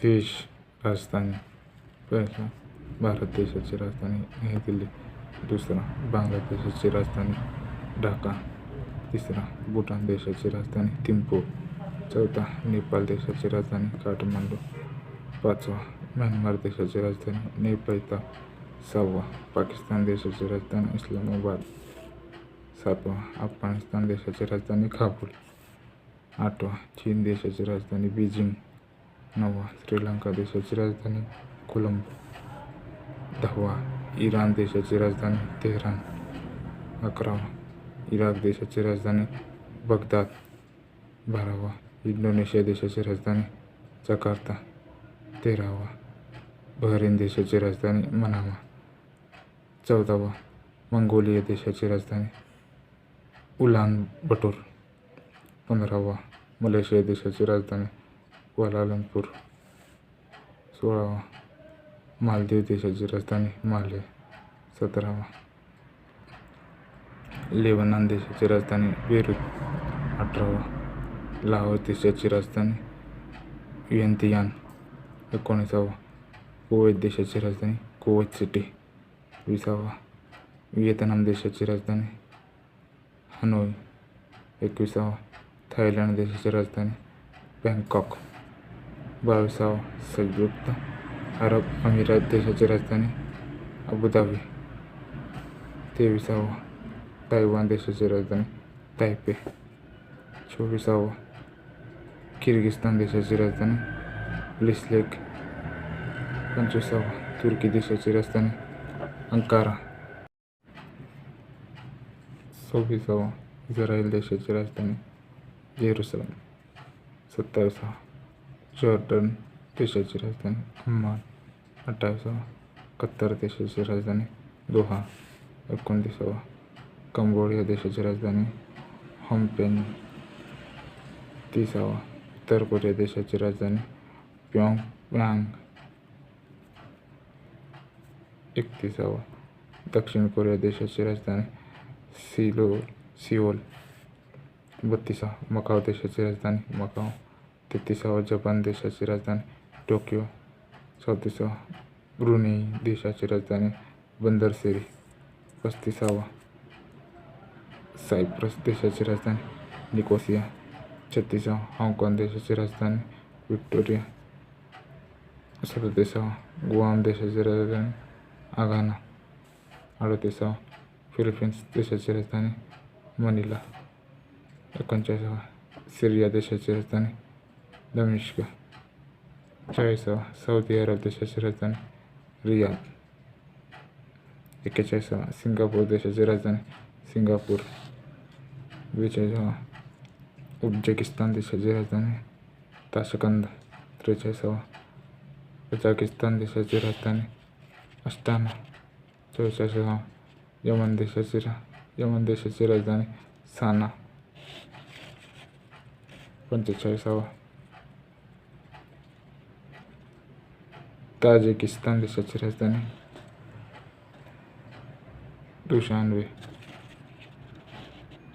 देश राजधानी. पहिला, भारत देशाची राजधानी नवी दिल्ली. दुसरा, बांगलादेशाची राजधानी ढाका. तिसरा, भूटान देशाची राजधानी थिम्पू. चौथा, नेपाळ देशाची राजधानी काठमांडू. पाचवा, म्यानमार देशाची राजधानी नौपैता. सहावा, पाकिस्तान देशाची राजधानी इस्लामाबाद. सातवा, अफगाणिस्तान देशाची राजधानी काबूल. आठवा, चीन देशाची राजधानी बीजिंग. नववा, श्रीलंका देशाची राजधानी कोलंबो. दहावा, इराण देशाची राजधानी तेहरान. अकरावा, इराक देशाची राजधानी बगदाद. बारावा, इंडोनेशिया देशाची राजधानी जकार्ता. तेरावा, बहरीन देशाची राजधानी मनामा. चौदावा, मंगोलिया देशाची राजधानी उलानबटोर. 15वा, मलेशिया देशाची राजधानी क्वालालंपूर. 16वा, मालदीव देशाची राजधानी माले. 17वा, लेबनान देशाची राजधानी बेरूत. 18वा, लाहोर देशाची राजधानी वियंतियान. 19वा, कुवैत देशाची राजधानी कुवैत सिटी. 20वा, व्हिएतनाम देशाची राजधानी हनोई. 21वा, थायलंड देशाची राजधानी बँकॉक. 22वा, संयुक्त अरब अमिरात देशाची राजधानी अबुधाबी. 23वा, तायवान देशाची राजधानी तायपे. 24वा, किर्गिस्तान देशाची राजधानी बिश्केक. 25वा, तुर्की देशाची राजधानी अंकारा. 26वा, इस्रायल देशाची राजधानी जेरुसलम. 27वा, जॉर्डन देशाची राजधानी अम्मान. 28वा, कतार देशाची राजधानी दोहा. 29वा, कंबोडिया देशाची राजधानी फॉमपेन. 30वा, उत्तर कोरिया देशाची राजधानी प्योंगयांग. 31वा, दक्षिण कोरिया देशाची राजधानी सिओल. 32वा, मकाऊ देशाची राजधानी मकाऊ. 33वा, जपान देशाची राजधानी टोकियो. 34वा, ब्रुनेई देशाची राजधानी बंदर सेरी. 35वा, सायप्रस देशाची राजधानी निकोसिया. 36वा, हाँगकाँग देशाची राजधानी व्हिक्टोरिया. 37वा, गुआम देशाची राजधानी आगाना. 38वा, फिलिपाईन्स देशाची राजधानी मनिला. 39वा, सीरिया देशाची राजधानी दमिश्क. 40वा, सौदी अरब देशाची राजधानी रियाद. 41वा, सिंगापूर देशाची राजधानी सिंगापूर. 42वा, उझबेकिस्तान देशाची राजधानी ताशकंद. 43वा, कझाकिस्तान देशाची राजधानी अस्टाना. 44वा, यमन देशाची राजधानी साना. 45वा, ताजिकिस्तान देशाची राजधानी दुशान्बे.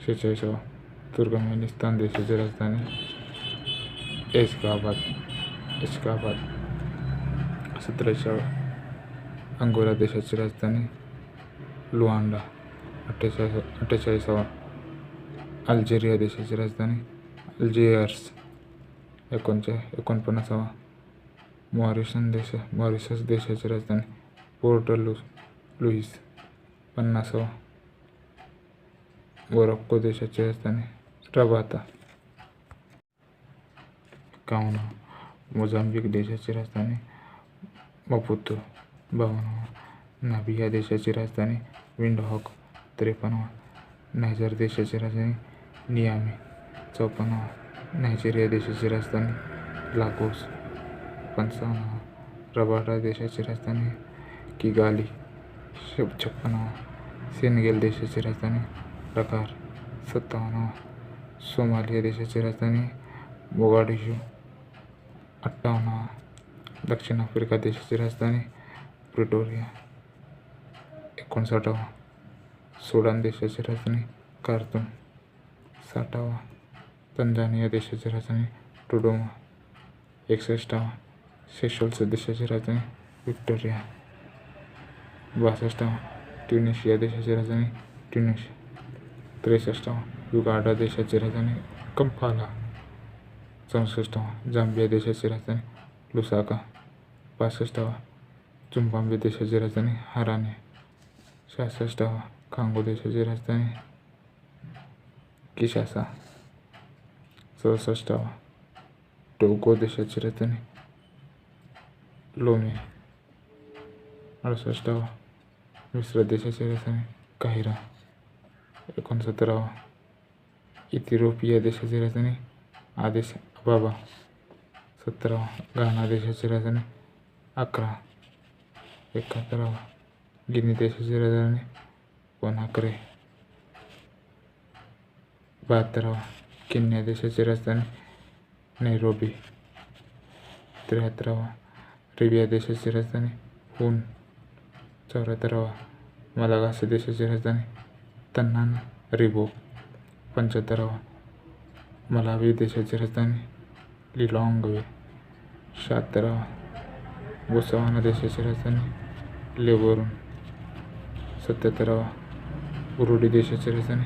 46वा, तुर्कमेनिस्तान देशाची राजधानी एशगाबाद. 47वा, अंगोला देशाची राजधानी लुआंडा. 48वा, अल्जेरिया देशाची राजधानी अल्जियर्स. 49वा, मॉरिशस देशाची राजधानी पोर्ट लुईस. 50वा, मोरक्को देशाची राजधानी रबाता. 51वा, मोझांबिक देशाची राजधानी मपुतो. 52वा, नामिबिया देशाची राजधानी विंडहॉक. 53वा, नायजर देशाची राजधानी नियामी. 54वा, नायजेरिया देशाची राजधानी लागोस. 55वा, रबाता देशाची राजधानी किगाली. 56वा, सेनेगल देशाची राजधानी डकार. 57वा, सोमालिया देशाची राजधानी मोगाडिशू. 58वा, दक्षिण आफ्रिका देशाची राजधानी प्रिटोरिया. 59वा, सुडान देशाची राजधानी कार्तूम. 60वा, तंजानिया देशाची राजधानी डोडोमा. 61वा, सेशल्स देशाची राजधानी व्हिक्टोरिया. 62. ट्युनिशिया देशाची राजधानी ट्युनिस. 63. युगांडा देशाची राजधानी कंपाला. 64. झांबिया देशाची राजधानी लुसाका. 65. झिम्बाब्वे देशाची राजधानी हरारे. 66. कांगो देशाची राजधानी किशासा. 67. टोगो देशाची राजधानी लोमे. 68. मिस्र देशाची राजधानी काहिरा. 69. इथिओपिया देशाची राजधानी आदिस अबाबा. 70. घाना देशाची राजधानी अक्रा. 71. गिनी देशाची राजधानी कोनाक्रे. 72. केन्या देशाची राजधानी नैरोबी. 73. लिबिया देशाची राजधानी हून. 74. मलागासी देशाची राजधानी तन्नानरिवो. 75. मलावी देशाची राजधानी लिलॉंगवे. 76. बोत्सवाना देशाची राजधानी लेबोरून. 77. बुरुंडी देशाची राजधानी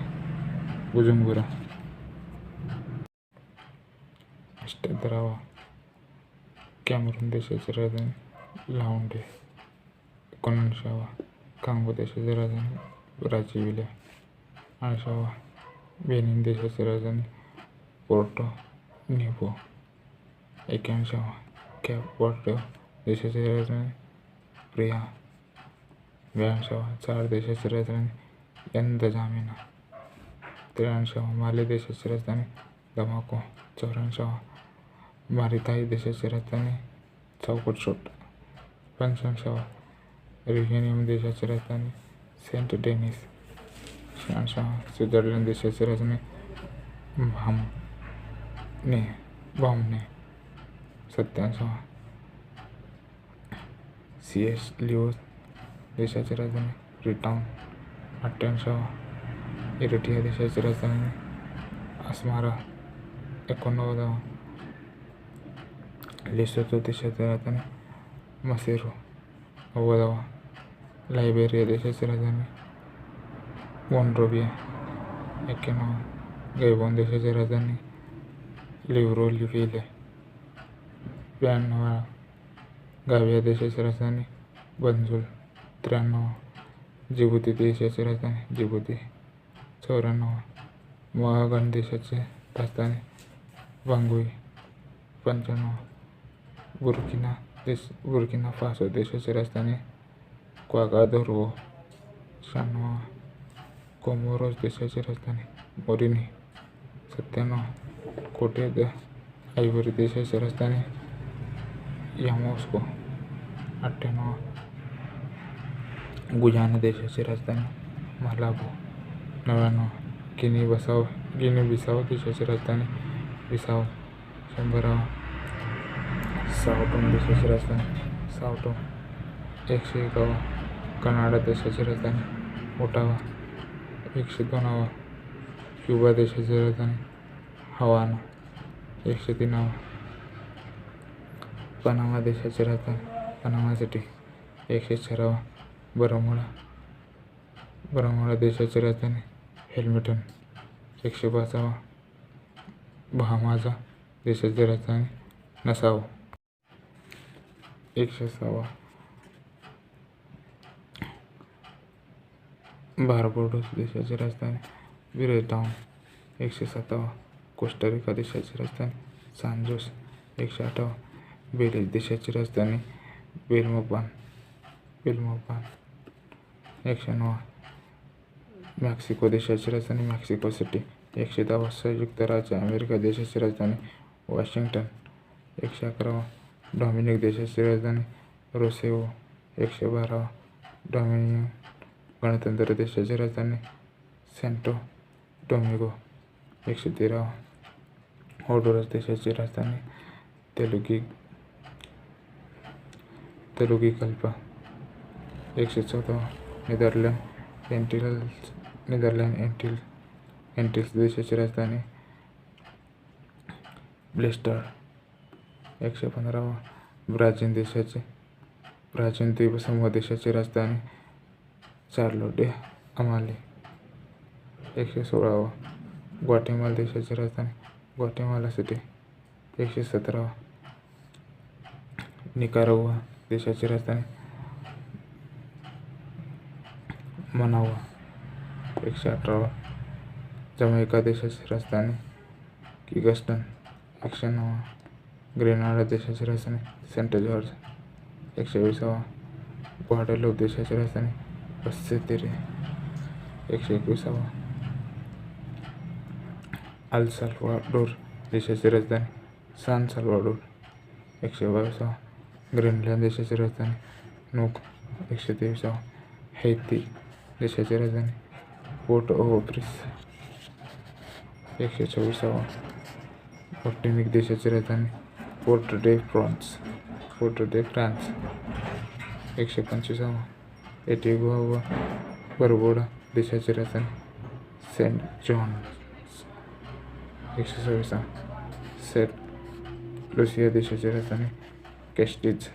बुजुंबुरा. 78. कॅमेरून देशाची राजधानी लाउंडे. 79. कांगो देशाची राजधानी ब्राझिलिया. 80. बेनिन देशाची राजधानी पोर्टो निवो. 81. कॅप वर्डे देशाची राजधानी प्रिया. 82. चाड देशाची राजधानी एनदजामेना. 83. माली देशाची राजधानी दमाको. 84. मारिताई देशाची राजधानी चाउकोचोट. 85. रियुनियन देशाची राजधानी सेंट डेनिस. 86. स्वित्झर्लंड देशाची राजधानी बामने. 87. सीएस लिओस देशाची राजधानी फ्रीटाउन. 88. इरिट्रिया देशाची राजधानी अस्मारा. 89. लेसोथो देशाची राजधानी मसेरो. 90. लायबेरिया देशाची राजधानी मोन्रोविया. 91. गैबोन देशाची राजधानी लिब्रोविले. 92. गांबिया देशाची राजधानी बंजुल. 93. जिबुती देशाची राजधानी जिबुती. 94. महागण देशाची राजधानी बांगुई. 95. बुर्किना फासो देशाची राजधानी क्वागादोरो. 96. कोमोरोस देशाची राजधानी मोरिनी. 97. कोटे द आयव्हरी देशाची राजधानी यामोस्को. 98. गुयाना देशाची राजधानी मालाबो. 99. गिनी बिसाव देशाची राजधानी बिसाव. 100. साओ टोम देशाची राजधानी साओ टोम. 101. कनाडा देशाची राजधानी ओटावा. 102. क्युबा देशाची राजधानी हवाना. 103. पनामा देशाची राजधानी पनामा सिटी. 104. बरमुडा देशाची राजधानी हॅमिल्टन. 105. बहामाजा देशाची राजधानी नसाऊ. 106. बारबाडोस देशाची राजधानी ब्रिजटाउन. 107. कोस्टारिका देशाची राजधानी सान जोस. 108. बेलीज देशाची राजधानी बेल्मोपान. 109. मेक्सिको देशाची राजधानी मेक्सिको सिटी. 110. संयुक्त राज्य अमेरिका देशाची राजधानी वॉशिंग्टन. 111. डॉमिनिक देशाची राजधानी रोसेओ. 112. डॉमिनियन गणतंत्र देशाची राजधानी सॅन्टो डोमिंगो. 113. होंडुरास देशाची राजधानी तेलुगिकल्पा. 114. नेदरलँड एंटिल्स देशाची राजधानी ब्लेस्टर. 115. प्राचीन द्वीपसमूह देशाची राजधानी चार्लो डे अमाले. 116. ग्वाटेमाला देशाची राजधानी ग्वाटेमाला सिटी. 117. निकारागुआ देशाची राजधानी मनावा. 118. जमैका देशाची राजधानी किंगस्टन. 109. ग्रेनाडा देशाची राजधानी सेंट जॉर्ज. 120. ग्वाडेलूप देशाची राजधानी बसेतेरे. 121. अल साल्वाडोर देशाची राजधानी सान साल्वाडोर. 122. ग्रीनलँड देशाची राजधानी नूक. 123. हैती देशाची राजधानी पोर्ट ओ प्रिन्स. 124. मार्टिनिक देशाची राजधानी पोर्ट डे फ्रान्स. 125. एंटिग्वा व बार्बुडा देशाची राजधानी सेंट जॉन्स. 126. सेंट लुसिया देशाची राजधानी कॅस्टिज.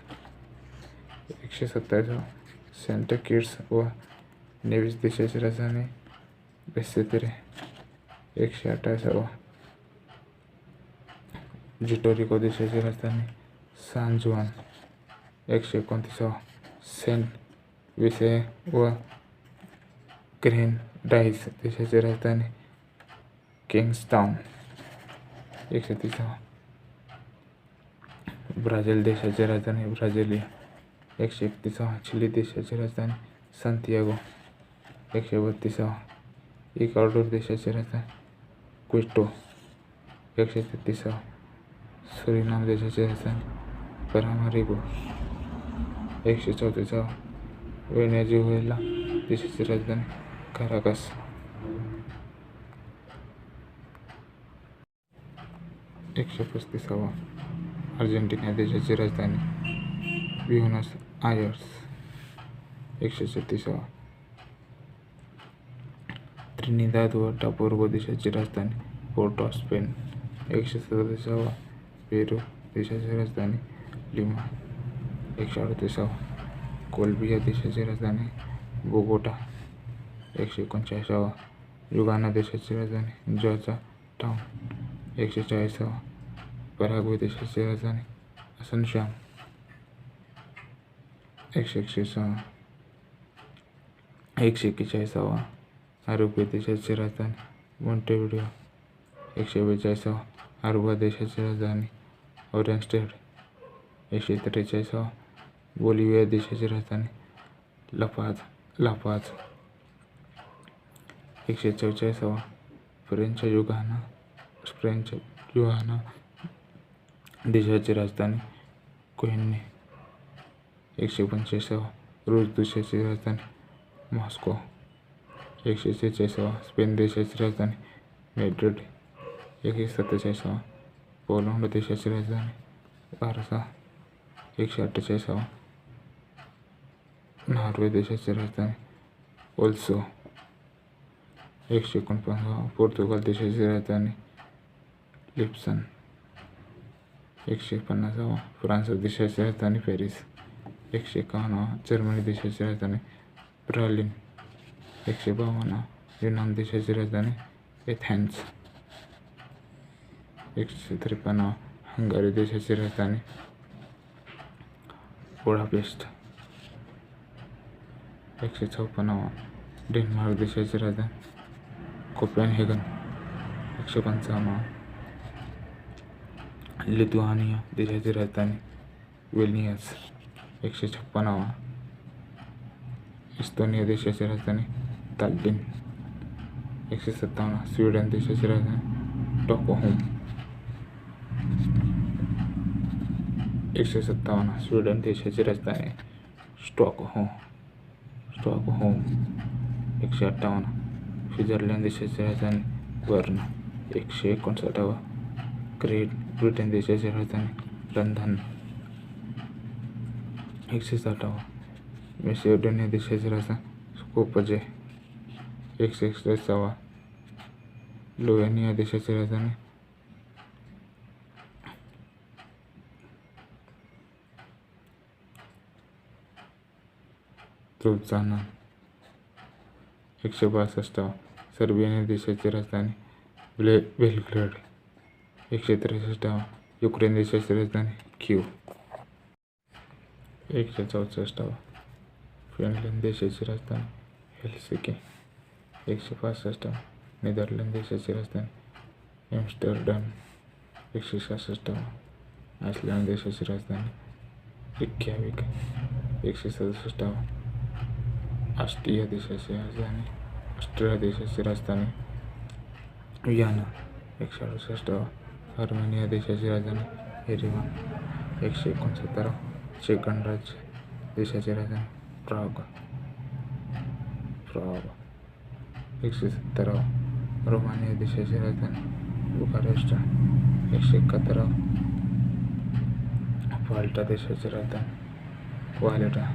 127. सेंट किट्स व नेव्हिस देशाची राजधानी बेसेतेरे. 128. जिटोरिको देशाची राजधानी सान जुआन. 129. सेंट विसे व ग्रेनडाइस देशाची राजधानी किंग्स्टाउन. 130. ब्राझील देशाची राजधानी ब्राझिलिया. 131. चिली देशाची राजधानी सांतियागो. 132. इक्वाडोर देशाची राजधानी क्विटो. 133. सुरिनाम देशाची राजधानी परामारिबो. 134. व्हेनेझुएला देशाची राजधानी काराकास. 135. अर्जेंटिना देशाची राजधानी ब्युनॉस आयर्स. 136. त्रिनिदाद व टोबॅगो देशाची राजधानी पोर्ट ऑफ स्पेन. 137. पेरू देशाची राजधानी लिमा. 138. कोलंबिया देशाची राजधानी बोगोटा. 139. युगाना देशाची राजधानी जॉर्जा टाउन. 140. पराग्वे देशाची राजधानी असन्शन. 141. अरुग्वे देशाची राजधानी मॉन्टेव्हिडियो. 142. अरुग्वा देशाची राजधानी ओरेस्टेड. 143. बोलिव्हिया देशाची राजधानी लापाज. 144. फ्रेंच युगाना देशाची राजधानी कोहिने. 145. रूस देशाची राजधानी मॉस्को. 146. स्पेन देशाची राजधानी मॅड्रिड. 147. पोलंड देशाची राजधानी वार्सा. 148. नॉर्वे देशाची राजधानी ओल्सो. 149. पोर्तुगाल देशाची राजधानी लिस्बन. 150. फ्रान्स देशाची राजधानी पॅरिस. 151. जर्मनी देशाची राजधानी बर्लिन. 152. युनान देशाची राजधानी एथेन्स. 153. हंगरी देशाची राजधानी बुडापेस्ट. 154. डेन्मार्क देशाची राजधानी कोपेनहेगन. 155. लिथुआनिया देशाची राजधानी विल्नियस. 156. इस्तोनिया देशाची राजधानी ताल्लिन. 157. स्वीडन देशाची राजधानी स्टॉकहोम. 157. स्वीडन देशाची राजधानी स्टॉकहोम. 158. स्वित्झर्लंड देशाची राजधानी बर्न. 159. ग्रेट ब्रिटन देशाची राजधानी लंडन. 160. मॅसेडोनिया देशाची राजधानी स्कोप्जे. 161. स्लोव्हेनिया देशाची राजधानी त्रुजाना. 162 सर्बिया देशाची राजधानी बेलग्रेड. 163 युक्रेन देशाची राजधानी कीव. 164 फिनलंड देशाची राजधानी हेल्सिंकी. 165 नेदरलँड देशाची राजधानी एम्स्टरडॅम. 166 आइसलँड देशाची राजधानी रिक्याविक. 167 ऑस्ट्रिया देशाची राजधानी वियना. 168 आर्मेनिया देशाची राजधानी येरेवान. 169 चेक गणराज्य देशाची राजधानी प्राग. 170 रोमानिया देशाची राजधानी बुखारेस्ट. 171 माल्टा देशाची राजधानी वालेटा.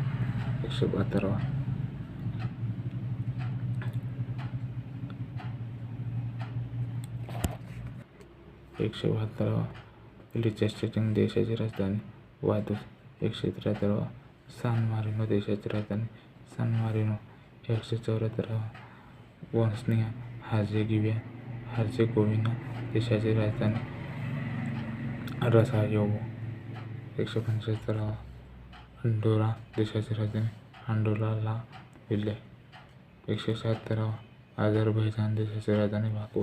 172 लिechtenstein देशाची राजधानी वादूस. 173 सान मारिनो देशाची राजधानी सान मारिनो. 174 बोस्निया हर्जेगोविना देशाची राजधानी रासायोवो. 175 अंडोरा देशाची राजधानी अंडोरा ला विले. 176 अझरबैजान देशाची राजधानी बाकू.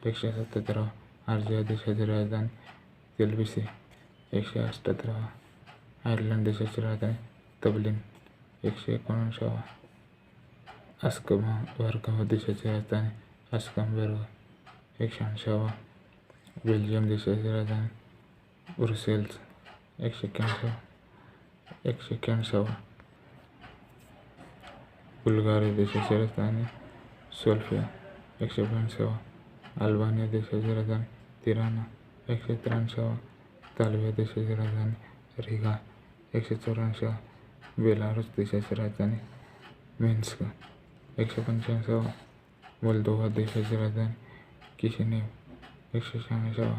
177 ऑर्जिया देशाची राजधानी तबिलिसी. 178 आयर्लंड देशाची राजधानी तबलिन. 179 अस्कबर्ग देशाची राजधानी अस्कबर्ग. 180 बेल्जियम देशाची राजधानी ब्रुसेल्स. 181 बुल्गारिया देशाची राजधानी सोफिया. 182 अल्बानिया देशाची राजधानी तिराना. 183 लात्व्हिया देशाची राजधानी रिगा. 184 बेलारूस देशाची राजधानी मिन्स्क. 185 मोल्दोवा देशाची राजधानी किशिनेव. 196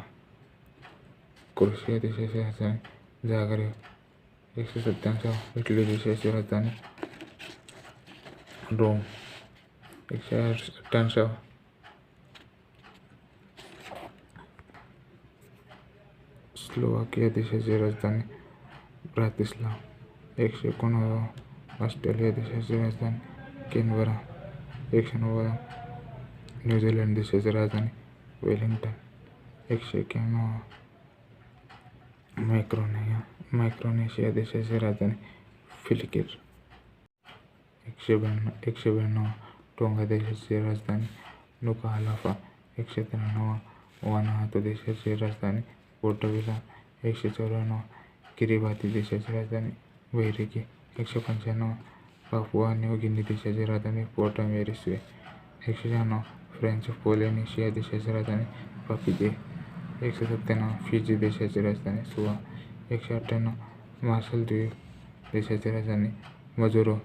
क्रोएशिया देशाची राजधानी जाग्रेब. 197 इटली देशाची राजधानी रोम. 198 स्लोवाकिया देशाची राजधानी ब्रातिस्लावा. 189 ऑस्ट्रेलिया देशाची राजधानी कॅनबरा. 190 न्यूझीलंड देशाची राजधानी वेलिंग्टन. 191 मायक्रोनेशिया देशाची राजधानी फिलिकिर. 192 टोंगा देशाची राजधानी नुकुआलोफा. 193 वानुआतू देशाची राजधानी पोर्टोवेला. 194 किरिबाती देशाची राजधानी वैरिकी. 195 पापुआ न्यू गिनी देशाची राजधानी पोर्ट मोरिस्बी. 196 फ्रेंच पॉलिनेशिया देशाची राजधानी पापीजे. 197 फिजी देशाची राजधानी सुआ. 198 मार्शल द्वीप देशाची राजधानी मजुरो.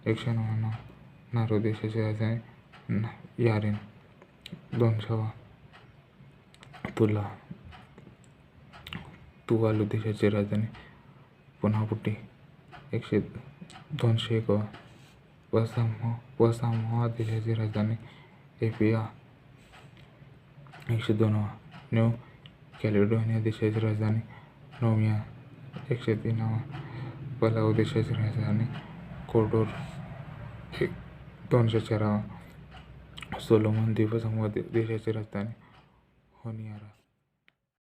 199 नारो देशाची राजधानी यारेन. 200 तुवालू देशाची राजधानी पुनापुटी. 201 पसामोआ देशाची राजधानी एपिया. 102 न्यू कॅलेडोनिया देशाची राजधानी नौमिया. 103 पलाऊ देशाची राजधानी कोडोर. 204 सोलोमन द्वीपसमूह देशाची राजधानी होनियारा.